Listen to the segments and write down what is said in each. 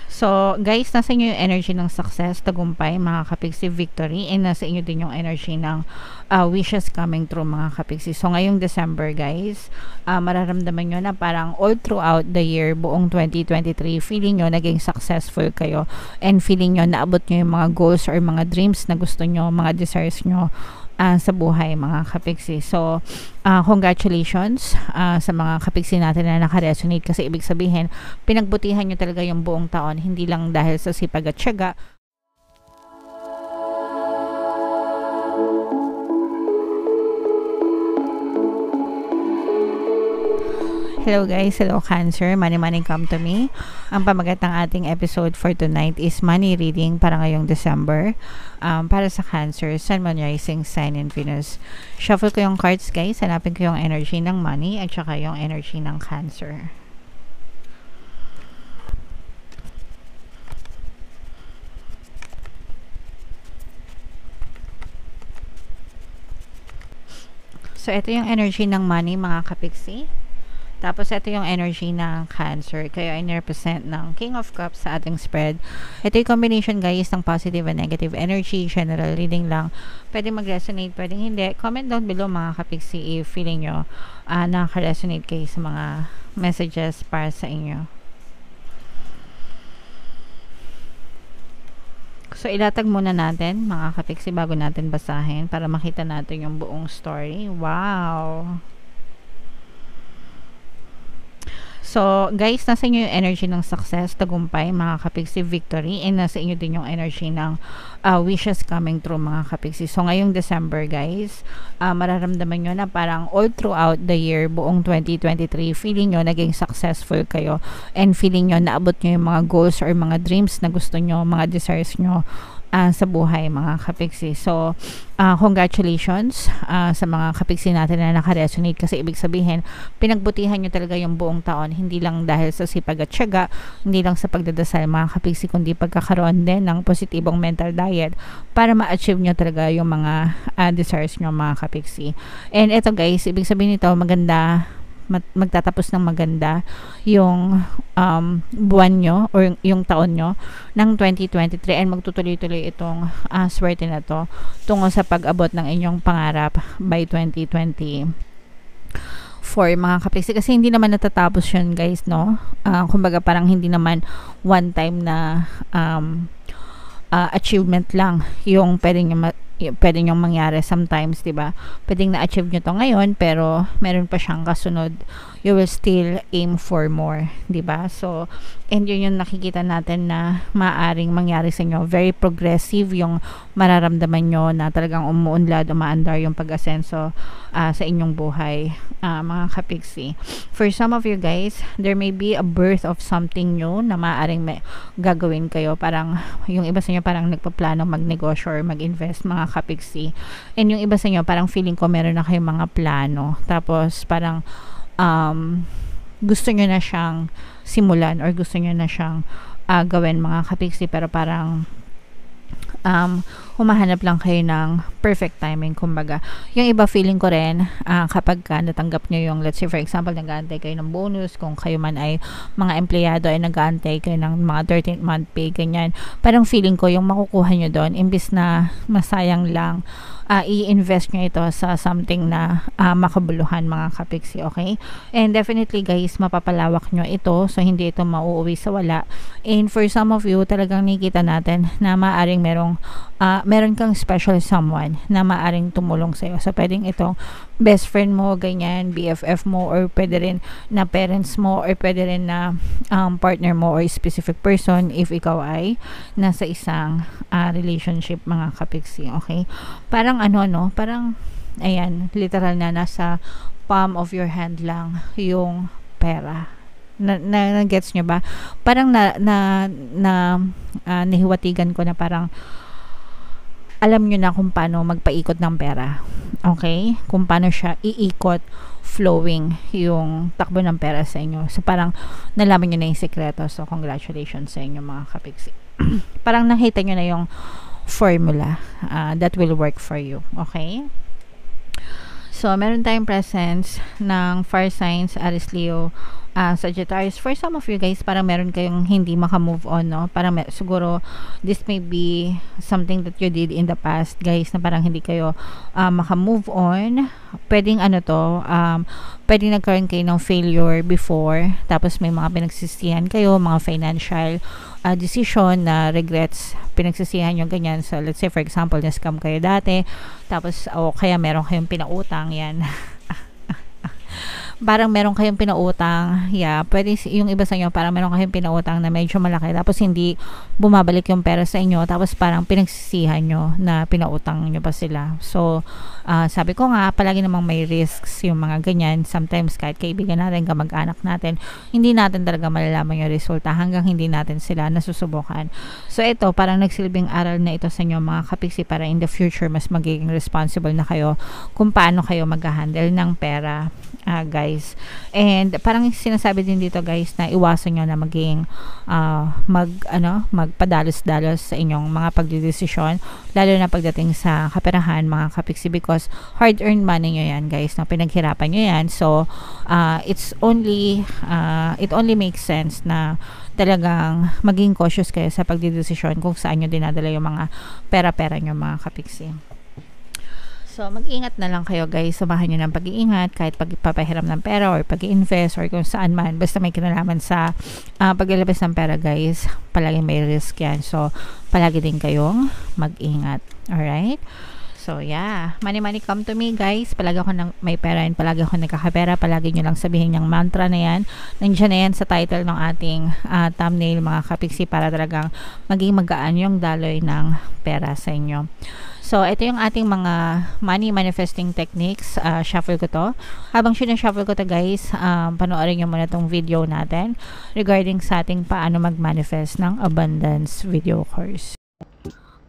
So, guys, nasa inyo yung energy ng success, tagumpay, mga kapigsi, victory, and nasa inyo din yung energy ng wishes coming true, mga kapigsi. So, ngayong December, guys, mararamdaman nyo na parang all throughout the year, buong 2023, feeling nyo naging successful kayo, and feeling nyo naabot nyo yung mga goals or mga dreams na gusto nyo, mga desires nyo sa buhay, mga kapigsi. So, congratulations sa mga kapigsi natin na nakaresonate, kasi ibig sabihin, pinagbutihan nyo talaga yung buong taon, hindi lang dahil sa sipag at tiyaga. Hello guys, hello Cancer, money come to me. Ang pamagat ng ating episode for tonight is money reading para ngayong December. Para sa Cancer, Sun, Moon, Rising, Sign, and Venus. Shuffle ko yung cards guys, hanapin ko yung energy ng money at saka yung energy ng Cancer. So ito yung energy ng money, mga kapiksi. Tapos, ito yung energy ng Cancer. Kaya, i-represent ng King of Cups sa ating spread. Ito yung combination, guys, ng positive and negative energy. General reading lang. Pwede mag-resonate, pwedeng hindi. Comment down below, mga kapiksi, if feeling nyo nakaka-resonate kayo sa mga messages para sa inyo. So, ilatag muna natin, mga kapiksi, bago natin basahin para makita natin yung buong story. Wow! So, guys, nasa inyo yung energy ng success, tagumpay, mga kapigsi, victory, and nasa inyo din yung energy ng wishes coming true, mga kapigsi. So, ngayong December, guys, mararamdaman nyo na parang all throughout the year, buong 2023, feeling nyo naging successful kayo, and feeling nyo naabot nyo yung mga goals or mga dreams na gusto nyo, mga desires nyo sa buhay, mga kapigsi. So, congratulations sa mga kapigsi natin na nakaresonate, kasi ibig sabihin, pinagbutihan nyo talaga yung buong taon, hindi lang dahil sa sipag at tiyaga, hindi lang sa pagdadasal, mga kapigsi, kundi pagkakaroon din ng positibong mental diet para ma-achieve nyo talaga yung mga desires nyo, mga kapigsi. And ito guys, ibig sabihin nito, maganda, magtatapos ng maganda yung buwan nyo or yung taon nyo ng 2023, and magtutuloy-tuloy itong swerte na to tungo sa pag-abot ng inyong pangarap by 2024, mga kapiksi. Kasi hindi naman natatapos yun guys, no? Kumbaga parang hindi naman one time na achievement lang yung pwede nyong mangyari sometimes, diba? Pwedeng na-achieve nyo to ngayon, pero meron pa siyang kasunod. You will still aim for more, diba? So, and yun yung nakikita natin na maaring mangyari sa inyo. Very progressive yung mararamdaman nyo na talagang umuunlad, umaandar yung pag-asenso sa inyong buhay, mga kapigsi. For some of you guys, there may be a birth of something new na maaring gagawin kayo. Parang, yung iba sa inyo parang nagpaplano magnegosyo or mag-invest, mga kapigsi. And yung iba sa inyo, parang feeling ko meron na kayong mga plano. Tapos, parang gusto nyo na siyang simulan or gusto nyo na siyang gawin, mga kapigsi, pero parang humahanap lang kayo ng perfect timing, kumbaga. Yung iba feeling ko rin, kapag natanggap nyo yung, let's say for example, nag-aantay kayo ng bonus, kung kayo man ay mga empleyado ay nag-aantay kayo ng mga 13th month pay, ganyan, parang feeling ko yung makukuha nyo doon, imbis na masayang lang, i-invest nyo ito sa something na makabuluhan, mga kapiksi, okay? And definitely guys, mapapalawak nyo ito, so hindi ito mauuwi sa wala. And for some of you, talagang nakikita natin na maaring meron kang special someone na maaring tumulong sa'yo. So pwedeng itong best friend mo, ganyan, BFF mo, or pwede rin na parents mo, or pwede rin na partner mo or specific person if ikaw ay nasa isang relationship, mga kapiksi, okay? Parang parang ayan, literal na nasa palm of your hand lang yung pera. Na gets nyo ba? Parang nahiwatigan ko na parang alam nyo na kung paano magpaikot ng pera, okay? Kung paano siya iikot, flowing yung takbo ng pera sa inyo. So parang nalaman nyo na yung sekreto. So congratulations sa inyo, mga kapiksi. Parang nakita nyo na yung formula that will work for you, okay? So meron tayong presence ng fire signs, Aries, Leo, Sagittarius, for some of you guys, parang meron kayong hindi maka-move on, no? Parang siguro, this may be something that you did in the past, guys, na parang hindi kayo maka-move on. Pwedeng pwedeng nagkaroon kayo ng failure before, tapos may mga pinagsisihan kayo, mga financial decision na regrets, pinagsisihan nyo ganyan. So, let's say, for example, na-scam kayo dati, tapos, kaya meron kayong pinautang, yan. Parang meron kayong pinautang, pwede yung iba sa inyo, parang meron kayong pinautang na medyo malaki, tapos hindi bumabalik yung pera sa inyo, tapos parang pinagsisihan nyo na pinautang nyo pa sila. So, sabi ko nga, palagi namang may risks yung mga ganyan. Sometimes, kahit kaibigan natin, kamag-anak natin, hindi natin talaga malalaman yung resulta hanggang hindi natin sila nasusubukan. So, ito, parang nagsilbing aral na ito sa inyo, mga kapiksi, para in the future, mas magiging responsible na kayo kung paano kayo mag-handle ng pera, guys. And parang sinasabi din dito, guys, na iwasan nyo na maging magpadalos-dalos sa inyong mga pagdedesisyon, lalo na pagdating sa kaperahan, mga kapiksi, because hard-earned money nyo yan, guys, na pinaghirapan nyo yan. So it only makes sense na talagang maging cautious kayo sa pagdedesisyon kung saan nyo dinadala yung mga pera-pera nyo, mga kapiksi. So, mag-ingat na lang kayo, guys. Samahan nyo ng pag-iingat kahit pagpapahiram ng pera or pag-invest or kung saan man. Basta may kinalaman sa paglalabas ng pera, guys. Palagi may risk yan. So, palagi din kayong mag-ingat. Alright? So, money come to me, guys. Palagi ako may pera and palagi ako nagkakapera. Palagi nyo lang sabihin yung mantra na yan. Nandiyan na yan sa title ng ating thumbnail, mga kapiksi, para talagang maging magaan yung daloy ng pera sa inyo. So, ito yung ating mga money manifesting techniques. Shuffle ko to. Habang sinashuffle ko to, guys, panoorin nyo muna tong video natin regarding sa ating paano mag-manifest ng abundance video course.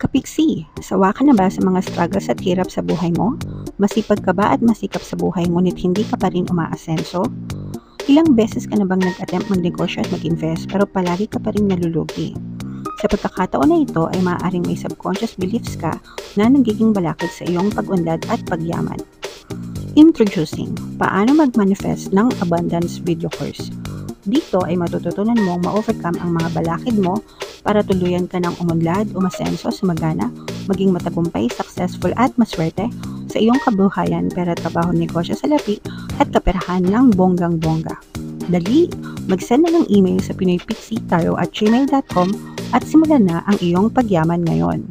Kapiksi, sawa ka na ba sa mga struggles at hirap sa buhay mo? Masipag ka ba at masikap sa buhay ngunit hindi ka pa rin umaasenso? Ilang beses ka na bang nag-attempt magnegosyo at mag-invest pero palagi ka pa rin nalulugi? Sa pagkakataon na ito ay maaaring may subconscious beliefs ka na nagiging balakid sa iyong pag-unlad at pagyaman. Introducing, paano mag-manifest ng abundance video course. Dito ay matututunan mong ma-overcome ang mga balakid mo para tuluyan ka ng umunlad, umasenso, sumagana, maging matagumpay, successful at maswerte sa iyong kabuhayan, pera, trabaho, negosyo, salapi at kaperahan ng bonggang-bongga. Dali, mag-send na ng email sa pinoypixitaro@gmail.com at simulan na ang iyong pagyaman ngayon.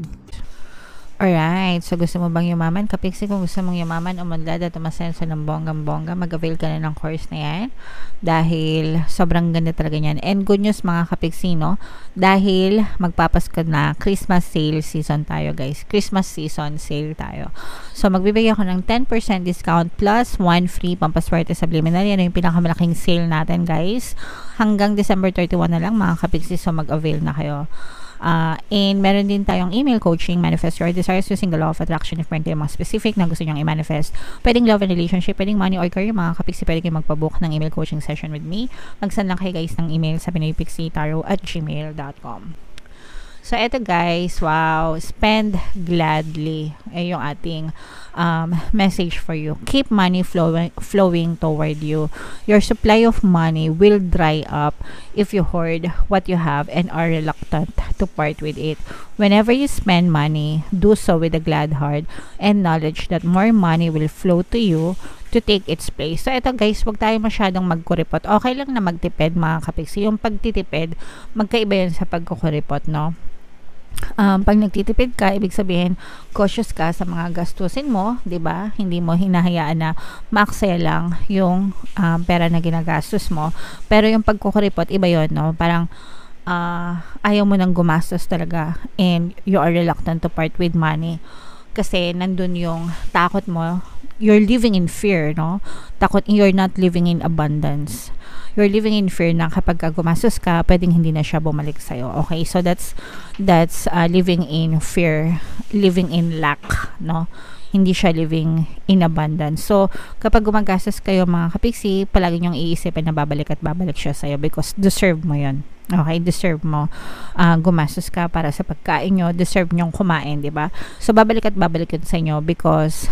Alright, so gusto mo bang yumaman? Kapiksi, kung gusto mong yumaman, umunlad at umasenso ng bonggang-bongga, mag-avail ka na ng course na yan dahil sobrang ganda talaga yan. And good news, mga kapiksi, no? Dahil magpapasko na Christmas sale season tayo, guys. Christmas season sale tayo. So, magbibigay ako ng 10% discount plus 1 free pampaswerte subliminal. Yan yung pinakamalaking sale natin, guys. Hanggang December 31 na lang, mga kapiksi, so mag-avail na kayo. And meron din tayong email coaching, manifest your desires using the law of attraction. If meron kayong mga specific na gusto nyong i-manifest, pwedeng love and relationship, pwedeng money or career, mga kapiksi, pwede kayong magpabook ng email coaching session with me. Mag-send lang kayo, guys, ng email sa pinoypixitaro@gmail.com. So, eto, guys, wow, spend gladly ay yung ating message for you. Keep money flowing toward you. Your supply of money will dry up if you hoard what you have and are reluctant to part with it. Whenever you spend money, do so with a glad heart and knowledge that more money will flow to you to take its place. So, ito, guys, wag tayo masyadong magkuripot. Okay lang na magtipid, mga kapiksi. Yung pagtitipid, magkaiba yun sa pagkukuripot, no? Pag nagtitipid ka, ibig sabihin cautious ka sa mga gastusin mo, 'di ba? Hindi mo hinahayaan na maaksaya lang yung pera na ginagastos mo. Pero yung pagkukuripot, iba 'yon, no? Parang ayaw mo nang gumastos talaga and you are reluctant to part with money kasi nandun yung takot mo. You're living in fear, no? You're not living in abundance. You're living in fear na kapag gumastos ka, pwedeng hindi na siya bumalik sa'yo. Okay? So, that's living in fear, living in lack, no? Hindi siya living in abundance. So, kapag gumagastos kayo, mga kapiksi, palagi nyong iisipin na babalik at babalik siya sa'yo because deserve mo yon. Okay, deserve mo gumastos ka para sa pagkain nyo, deserve nyong kumain, di ba? So, babalik at babalik yun sa inyo because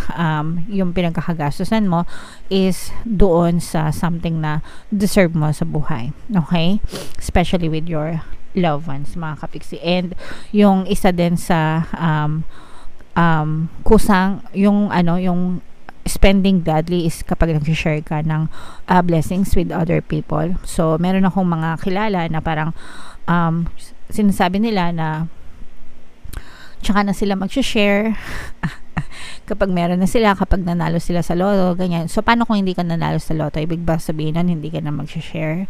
yung pinagkakagastusan mo is doon sa something na deserve mo sa buhay. Okay? Especially with your loved ones, mga kapiksi. And yung isa din sa kusang, yung spending godly is kapag nag-share ka ng blessings with other people. So, meron akong mga kilala na parang sinasabi nila na tsaka na sila mag-share kapag meron na sila, kapag nanalo sila sa loto, ganyan. So, paano kung hindi ka nanalo sa loto? Ibig ba sabihin nun, hindi ka na mag-share?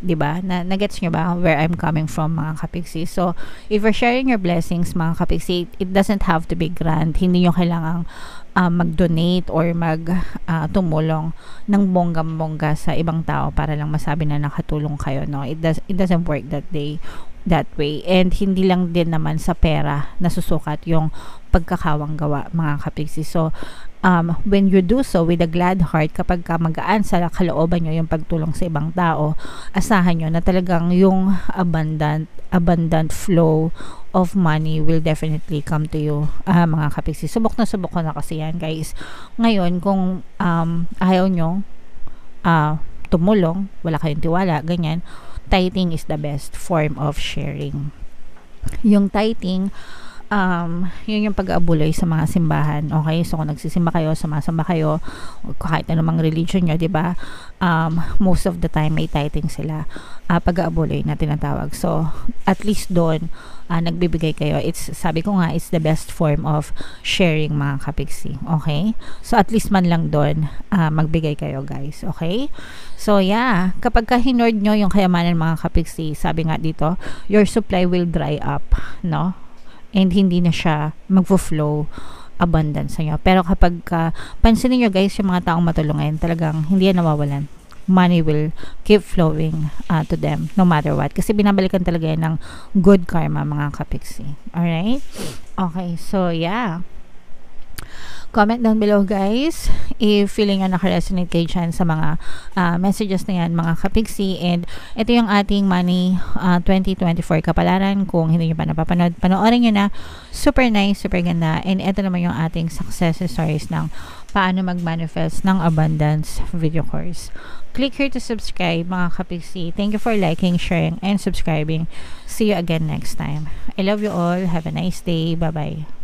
Diba? Na-gets nyo ba where I'm coming from, mga kapiksi? So, if you're sharing your blessings, mga kapiksi, it doesn't have to be grand. Hindi nyo kailangang mag-donate or tumulong ng bonggang-bongga sa ibang tao para lang masabi na nakatulong kayo, no? It doesn't work that way. And hindi lang din naman sa pera nasusukat yung pagkakawang gawa, mga kapiksi. So, when you do so with a glad heart, kapag magaan sa kalooban nyo yung pagtulong sa ibang tao, asahan nyo na talagang yung abundant flow of money will definitely come to you, mga kapiksi. Subok na subok ko na kasi yan, guys. Ngayon, kung ayaw nyo tumulong, wala kayong tiwala, ganyan, tithing is the best form of sharing. Yung tithing, yun yung pag-aabuloy sa mga simbahan. Okay? So, kung nagsisimba kayo, sumasamba kayo, kahit anumang religion nyo, diba? Most of the time, may tithing sila. Pag-aabuloy na tinatawag. So, at least doon, nagbibigay kayo. Sabi ko nga, it's the best form of sharing, mga kapiksi. Okay? So, at least man lang doon, magbigay kayo, guys. Okay? So, yeah. Kapag hinord nyo yung kayamanan, mga kapiksi, sabi nga dito, your supply will dry up. No? And hindi na siya mag-flow abundance sa inyo. Pero kapag pansinin nyo, guys, yung mga taong matulungin, talagang hindi yan nawawalan. Money will keep flowing to them no matter what. Kasi binabalikan talaga yan ng good karma, mga kapiksi. Alright? Okay, so yeah. Comment down below, guys, if feeling nyo nakaresonate kayo dyan sa mga messages na yan, mga kapiksi. And ito yung ating Money 2024 kapalaran. Kung hindi nyo pa napapanood, panoorin nyo na. Super nice, super ganda. And ito naman yung ating success stories ng paano mag-manifest ng abundance video course. Click here to subscribe, mga kapiksi. Thank you for liking, sharing, and subscribing. See you again next time. I love you all. Have a nice day. Bye-bye.